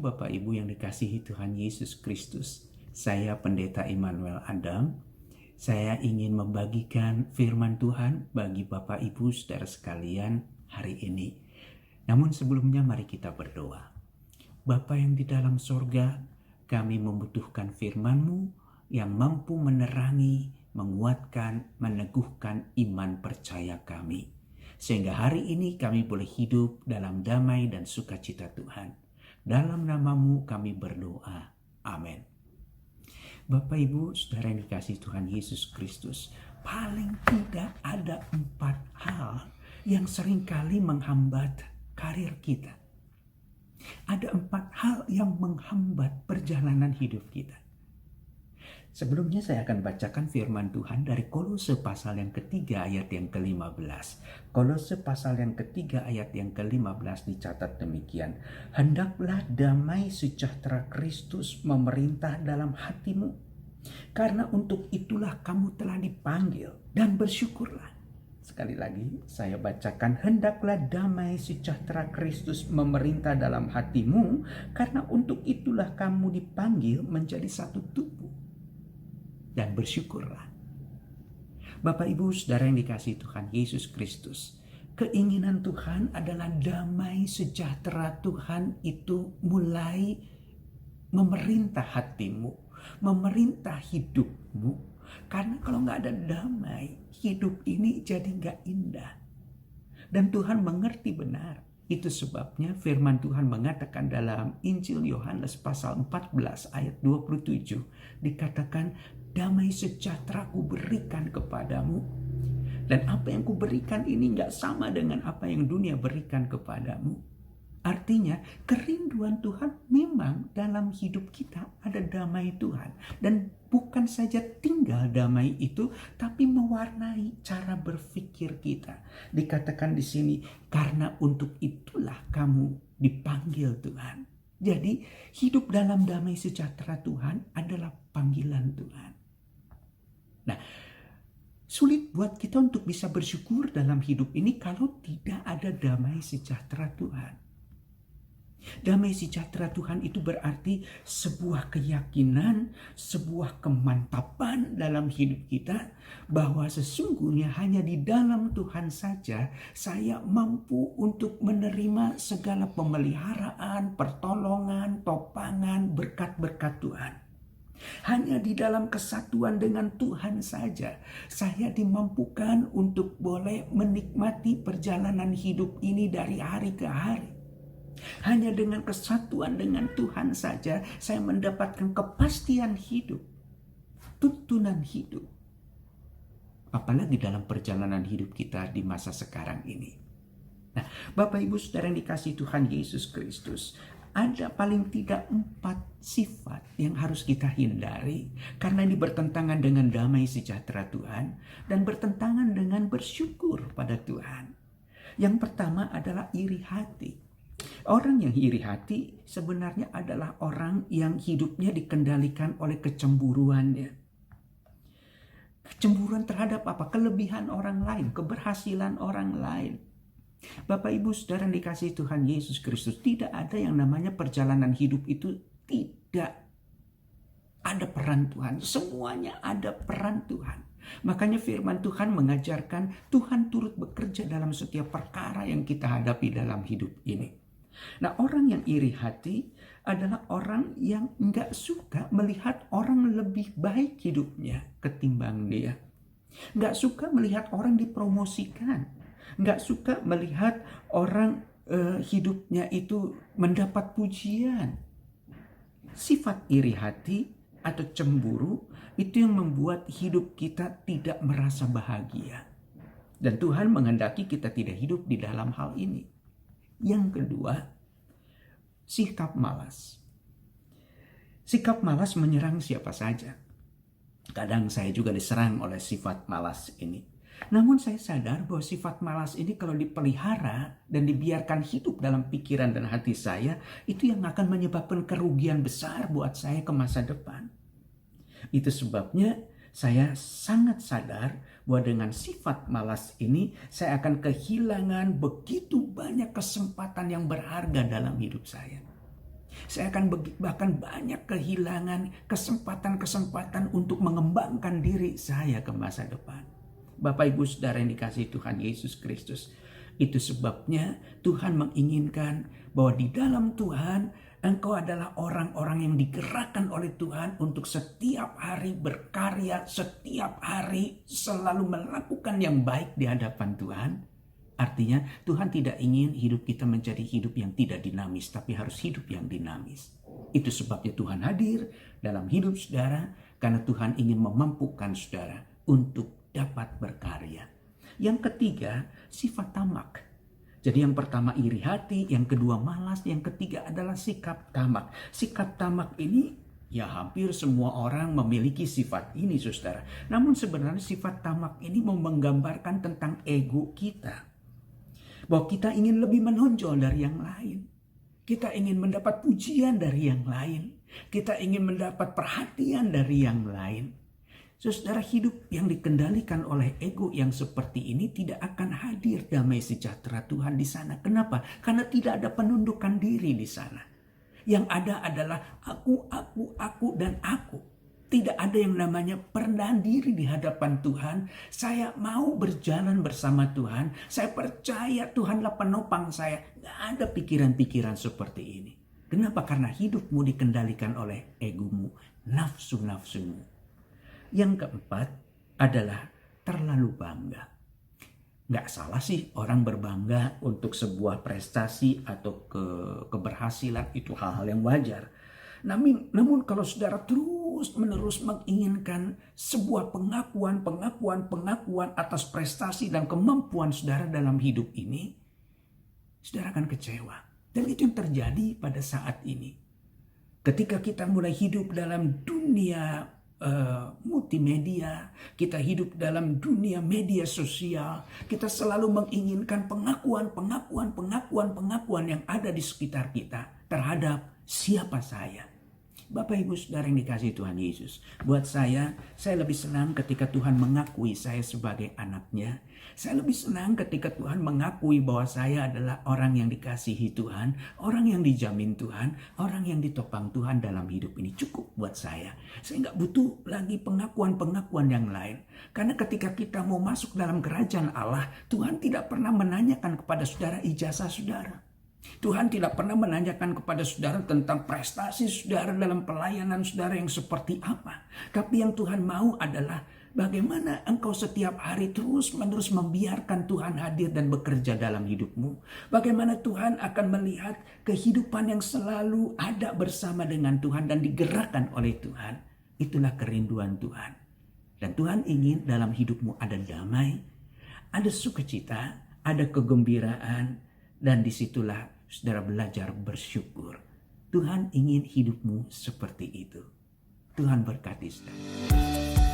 Bapak Ibu yang dikasihi Tuhan Yesus Kristus. Saya Pendeta Immanuel Adam. Saya ingin membagikan firman Tuhan bagi Bapak Ibu saudara sekalian hari ini. Namun sebelumnya mari kita berdoa. Bapa yang di dalam sorga, kami membutuhkan firman-Mu yang mampu menerangi, menguatkan, meneguhkan iman percaya kami. Sehingga hari ini kami boleh hidup dalam damai dan sukacita Tuhan. Dalam nama-Mu kami berdoa. Amin. Bapak Ibu saudara yang dikasihi Tuhan Yesus Kristus, paling tidak ada 4 hal yang seringkali menghambat karir kita. Ada 4 hal yang menghambat perjalanan hidup kita. Sebelumnya saya akan bacakan firman Tuhan dari Kolose pasal yang ketiga ayat yang ke-15. Kolose pasal yang ketiga ayat yang ke-15 dicatat demikian. Hendaklah damai sejahtera Kristus memerintah dalam hatimu. Karena untuk itulah kamu telah dipanggil dan bersyukurlah. Sekali lagi saya bacakan, hendaklah damai sejahtera Kristus memerintah dalam hatimu. Karena untuk itulah kamu dipanggil menjadi satu tubuh. Dan bersyukurlah. Bapak Ibu saudara yang dikasihi Tuhan Yesus Kristus, keinginan Tuhan adalah damai sejahtera Tuhan itu mulai memerintah hatimu, memerintah hidupmu. Karena kalau nggak ada damai, hidup ini jadi nggak indah. Dan Tuhan mengerti benar. Itu sebabnya firman Tuhan mengatakan dalam Injil Yohanes pasal 14 ayat 27. Dikatakan, damai sejahtera ku berikan kepadamu. Dan apa yang ku berikan ini gak sama dengan apa yang dunia berikan kepadamu. Artinya kerinduan Tuhan memang dalam hidup kita ada damai Tuhan. Dan bukan saja tinggal damai itu, tapi mewarnai cara berpikir kita. Dikatakan di sini, karena untuk itulah kamu dipanggil Tuhan. Jadi hidup dalam damai sejahtera Tuhan adalah panggilan Tuhan. Nah, sulit buat kita untuk bisa bersyukur dalam hidup ini kalau tidak ada damai sejahtera Tuhan. Damai sejahtera Tuhan itu berarti sebuah keyakinan, sebuah kemantapan dalam hidup kita bahwa sesungguhnya hanya di dalam Tuhan saja saya mampu untuk menerima segala pemeliharaan, pertolongan, topangan, berkat-berkat Tuhan. Hanya di dalam kesatuan dengan Tuhan saja saya dimampukan untuk boleh menikmati perjalanan hidup ini dari hari ke hari. Hanya dengan kesatuan dengan Tuhan saja saya mendapatkan kepastian hidup, tuntunan hidup. Apalagi dalam perjalanan hidup kita di masa sekarang ini. Nah, Bapak Ibu saudara yang dikasihi Tuhan Yesus Kristus, ada paling tidak 4 sifat yang harus kita hindari. Karena ini bertentangan dengan damai sejahtera Tuhan dan bertentangan dengan bersyukur pada Tuhan. Yang pertama adalah iri hati. Orang yang iri hati sebenarnya adalah orang yang hidupnya dikendalikan oleh kecemburuannya. Kecemburuan terhadap apa? Kelebihan orang lain, keberhasilan orang lain. Bapak Ibu saudara yang dikasihi Tuhan Yesus Kristus, tidak ada yang namanya perjalanan hidup itu tidak ada peran Tuhan. Semuanya ada peran Tuhan. Makanya firman Tuhan mengajarkan Tuhan turut bekerja dalam setiap perkara yang kita hadapi dalam hidup ini. Nah, orang yang iri hati adalah orang yang nggak suka melihat orang lebih baik hidupnya ketimbang dia. Nggak suka melihat orang dipromosikan. Nggak suka melihat orang hidupnya itu mendapat pujian. Sifat iri hati atau cemburu itu yang membuat hidup kita tidak merasa bahagia. Dan Tuhan menghendaki kita tidak hidup di dalam hal ini. Yang kedua, sikap malas. Sikap malas menyerang siapa saja. Kadang saya juga diserang oleh sifat malas ini. Namun saya sadar bahwa sifat malas ini kalau dipelihara dan dibiarkan hidup dalam pikiran dan hati saya, itu yang akan menyebabkan kerugian besar buat saya ke masa depan. Itu sebabnya saya sangat sadar bahwa dengan sifat malas ini saya akan kehilangan begitu banyak kesempatan yang berharga dalam hidup saya. Saya akan bahkan banyak kehilangan kesempatan-kesempatan untuk mengembangkan diri saya ke masa depan. Bapak Ibu Saudara yang dikasihi Tuhan Yesus Kristus, itu sebabnya Tuhan menginginkan bahwa di dalam Tuhan engkau adalah orang-orang yang digerakkan oleh Tuhan untuk setiap hari berkarya, setiap hari selalu melakukan yang baik di hadapan Tuhan. Artinya Tuhan tidak ingin hidup kita menjadi hidup yang tidak dinamis, tapi harus hidup yang dinamis. Itu sebabnya Tuhan hadir dalam hidup saudara, karena Tuhan ingin memampukan saudara untuk dapat berkarya. Yang ketiga, sifat tamak. Jadi yang pertama iri hati, yang kedua malas, yang ketiga adalah sikap tamak. Sikap tamak ini ya hampir semua orang memiliki sifat ini saudara. Namun sebenarnya sifat tamak ini menggambarkan tentang ego kita. Bahwa kita ingin lebih menonjol dari yang lain. Kita ingin mendapat pujian dari yang lain. Kita ingin mendapat perhatian dari yang lain. Saudara, hidup yang dikendalikan oleh ego yang seperti ini tidak akan hadir damai sejahtera Tuhan di sana. Kenapa? Karena tidak ada penundukan diri di sana. Yang ada adalah aku, dan aku. Tidak ada yang namanya perendahan diri di hadapan Tuhan. Saya mau berjalan bersama Tuhan. Saya percaya Tuhanlah penopang saya. Tidak ada pikiran-pikiran seperti ini. Kenapa? Karena hidupmu dikendalikan oleh egomu, nafsu-nafsumu. Yang keempat adalah terlalu bangga. Nggak salah sih orang berbangga untuk sebuah prestasi atau keberhasilan. Itu hal-hal yang wajar. Namun kalau saudara terus-menerus menginginkan sebuah pengakuan atas prestasi dan kemampuan saudara dalam hidup ini, saudara akan kecewa. Dan itu yang terjadi pada saat ini. Ketika kita mulai hidup dalam dunia multimedia, kita hidup dalam dunia media sosial, kita selalu menginginkan pengakuan yang ada di sekitar kita terhadap siapa saya. Bapak Ibu Saudara yang dikasihi Tuhan Yesus, buat saya lebih senang ketika Tuhan mengakui saya sebagai anaknya. Saya lebih senang ketika Tuhan mengakui bahwa saya adalah orang yang dikasihi Tuhan, orang yang dijamin Tuhan, orang yang ditopang Tuhan dalam hidup ini. Cukup buat saya. Saya nggak butuh lagi pengakuan yang lain. Karena ketika kita mau masuk dalam kerajaan Allah, Tuhan tidak pernah menanyakan kepada saudara ijazah saudara. Tuhan tidak pernah menanyakan kepada saudara tentang prestasi saudara dalam pelayanan saudara yang seperti apa. Tapi yang Tuhan mau adalah bagaimana engkau setiap hari terus-menerus membiarkan Tuhan hadir dan bekerja dalam hidupmu. Bagaimana Tuhan akan melihat kehidupan yang selalu ada bersama dengan Tuhan dan digerakkan oleh Tuhan. Itulah kerinduan Tuhan. Dan Tuhan ingin dalam hidupmu ada damai, ada sukacita, ada kegembiraan, dan disitulah saudara belajar bersyukur. Tuhan ingin hidupmu seperti itu. Tuhan berkati saudara.